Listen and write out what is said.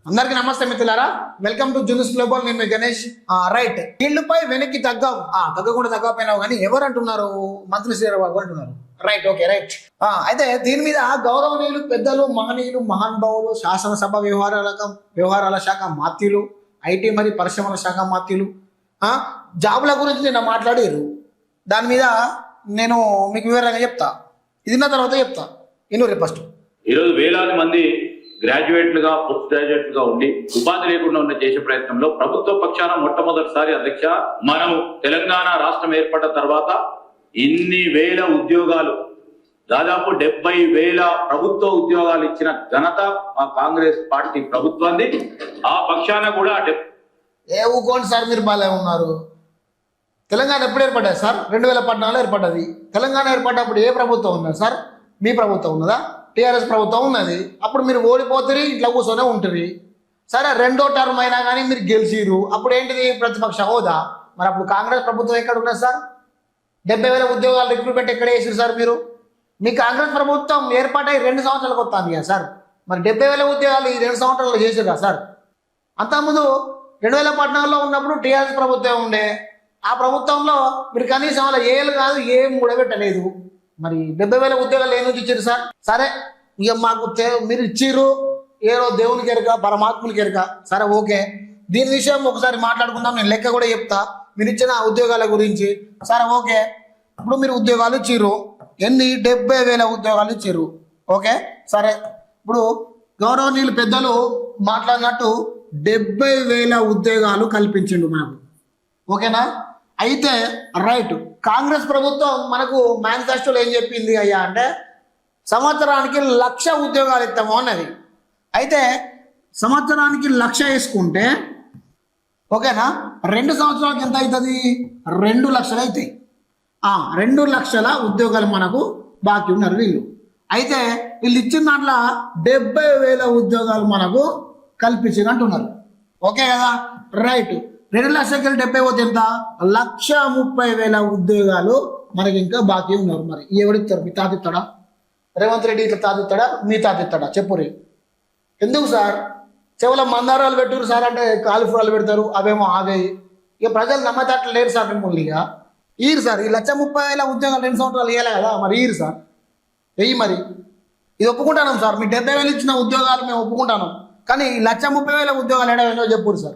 అందరికీ నమస్తే మిత్రులారా, వెల్కమ్ టు జూనియస్ గ్లోబల్. నేను మీ గణేష్. రైట్, ఇళ్లపై వెనక్కి తగ్గకుండా తగ్గపోయినావు కానీ ఎవరు అంటున్నారు? మంత్రి శ్రీరావు అంటున్నారు. Right, okay, right. అయితే దీని మీద గౌరవనీయులు, పెద్దలు, మహనీయులు, మహానుభావులు, శాసనసభ వ్యవహారాల శాఖ మాత్యులు, ఐటీ మరియు పరిశ్రమల శాఖ మాత్యులు జాబుల గురించి నిన్న మాట్లాడారు. దాని మీద నేను మీకు వివరంగా చెప్తా. ఇది నా తర్వాత చెప్తా. ఇన్నూరు ఫస్ట్. ఈరోజు వేలాది మంది గ్రాడ్యుయేట్లుగా, పోస్ట్ గ్రాడ్యుయేట్లుగా ఉండి ఉపాధి లేకుండా ఉన్న చేసే ప్రయత్నంలో ప్రభుత్వ పక్షాన మొట్టమొదటిసారి అధ్యక్ష, మనం తెలంగాణ రాష్ట్రం ఏర్పడ్డ తర్వాత ఇన్ని వేల ఉద్యోగాలు, దాదాపు 70,000 ప్రభుత్వ ఉద్యోగాలు ఇచ్చిన ఘనత మా కాంగ్రెస్ పార్టీ ప్రభుత్వాన్ని. ఆ పక్షాన కూడా ఊకోండి సార్, మీరు బాగా ఉన్నారు. తెలంగాణ ఎప్పుడు ఏర్పడ్డది సార్? 2014లో ఏర్పడ్డది. తెలంగాణ ఏర్పడ్డప్పుడు ఏ ప్రభుత్వం ఉన్నది సార్? మీ ప్రభుత్వం ఉన్నదా? టీఆర్ఎస్ ప్రభుత్వం ఉన్నది. అప్పుడు మీరు ఓడిపోతారు, ఇట్లా కూర్చొనే ఉంటుంది. సరే, రెండో టర్మ్ అయినా కానీ మీరు గెలిచిరు. అప్పుడు ఏంటిది? ప్రతిపక్ష హోదా. మరి అప్పుడు కాంగ్రెస్ ప్రభుత్వం ఎక్కడ ఉన్నది సార్? 70,000 ఉద్యోగాలు రిక్రూట్మెంట్ ఎక్కడ వేసారు సార్ మీరు? మీ కాంగ్రెస్ ప్రభుత్వం ఏర్పాటై 2 సంవత్సరాలకు వస్తుంది కదా సార్. మరి 70,000 ఉద్యోగాలు ఈ 2 సంవత్సరాలు చేసారు కదా సార్. అంతకుముందు 2014లో ఉన్నప్పుడు టీఆర్ఎస్ ప్రభుత్వం ఉండే. ఆ ప్రభుత్వంలో మీరు కనీసం అలా ఏళ్ళు కాదు, ఏం కూడబెట్టలేదు. మరి 70,000 ఉద్యోగాలు ఏం నుంచి ఇచ్చారు సార్? సరే, ఇక మాకు మీరు ఇచ్చిర్రు, ఏదో దేవునికి ఎరక, పరమాత్ములకి ఎరక. సరే, ఓకే, దీని విషయం ఒకసారి మాట్లాడుకుందాం. నేను లెక్క కూడా చెప్తా మీరు ఇచ్చిన ఉద్యోగాల గురించి. సరే, ఓకే, ఇప్పుడు మీరు ఉద్యోగాలు ఇచ్చిర్రు. ఎన్ని? 70,000 ఉద్యోగాలు ఇచ్చిర్రు. ఓకే, సరే, ఇప్పుడు గౌరవనీయులు పెద్దలు మాట్లాడినట్టు 70,000 ఉద్యోగాలు కల్పించిండు మనకు. ఓకేనా? అయితే రైట్, కాంగ్రెస్ ప్రభుత్వం మనకు మేనిఫెస్టోలో ఏం చెప్పింది అయ్యా అంటే సంవత్సరానికి 1,00,000 ఉద్యోగాలు ఇస్తాము అన్నది. అయితే సంవత్సరానికి 1,00,000 వేసుకుంటే ఓకేనా, 2 సంవత్సరాలకి ఎంత అవుతుంది? 2 లక్షలు అవుతాయి. 2 లక్షల ఉద్యోగాలు మనకు బాకీ ఉన్నారు వీళ్ళు. అయితే వీళ్ళు ఇచ్చిన దాంట్లో 70,000 ఉద్యోగాలు మనకు కల్పించింది అంటున్నారు. ఓకే కదా? రైట్, 2 లక్షలకి 70 పోతే ఎంత? 1,30,000 ఉద్యోగాలు మనకి ఇంకా బాకీ ఉన్నారు. మరి ఎవడిస్తారు? మీ తాత ఇస్తాడా? రేవంత్ రెడ్డి ఇట్లా తాత ఇస్తాడా? మీ తాత ఇస్తాడా? చెప్పురి. ఎందుకు సార్ చెవుల మందారాలు పెట్టురు సార్ అంటే కాలిఫ్లవర్లు పెడతారు, అవేమో ఆగాయి. ఇక ప్రజలు నమ్మేటట్లు లేరు సార్ మిమ్మల్ని. ఇక ఈరు సార్, ఈ 1,30,000 ఉద్యోగాలు 2 సంవత్సరాలు ఇవ్వలే కదా, మరి ఈరు సార్, వెయ్యి. మరి ఇది ఒప్పుకుంటాను సార్, మీ 70,000 ఇచ్చిన ఉద్యోగాలు మేము ఒప్పుకుంటాను. కానీ ఈ 1,30,000 ఉద్యోగాలు ఏడవేనో చెప్పురు సార్.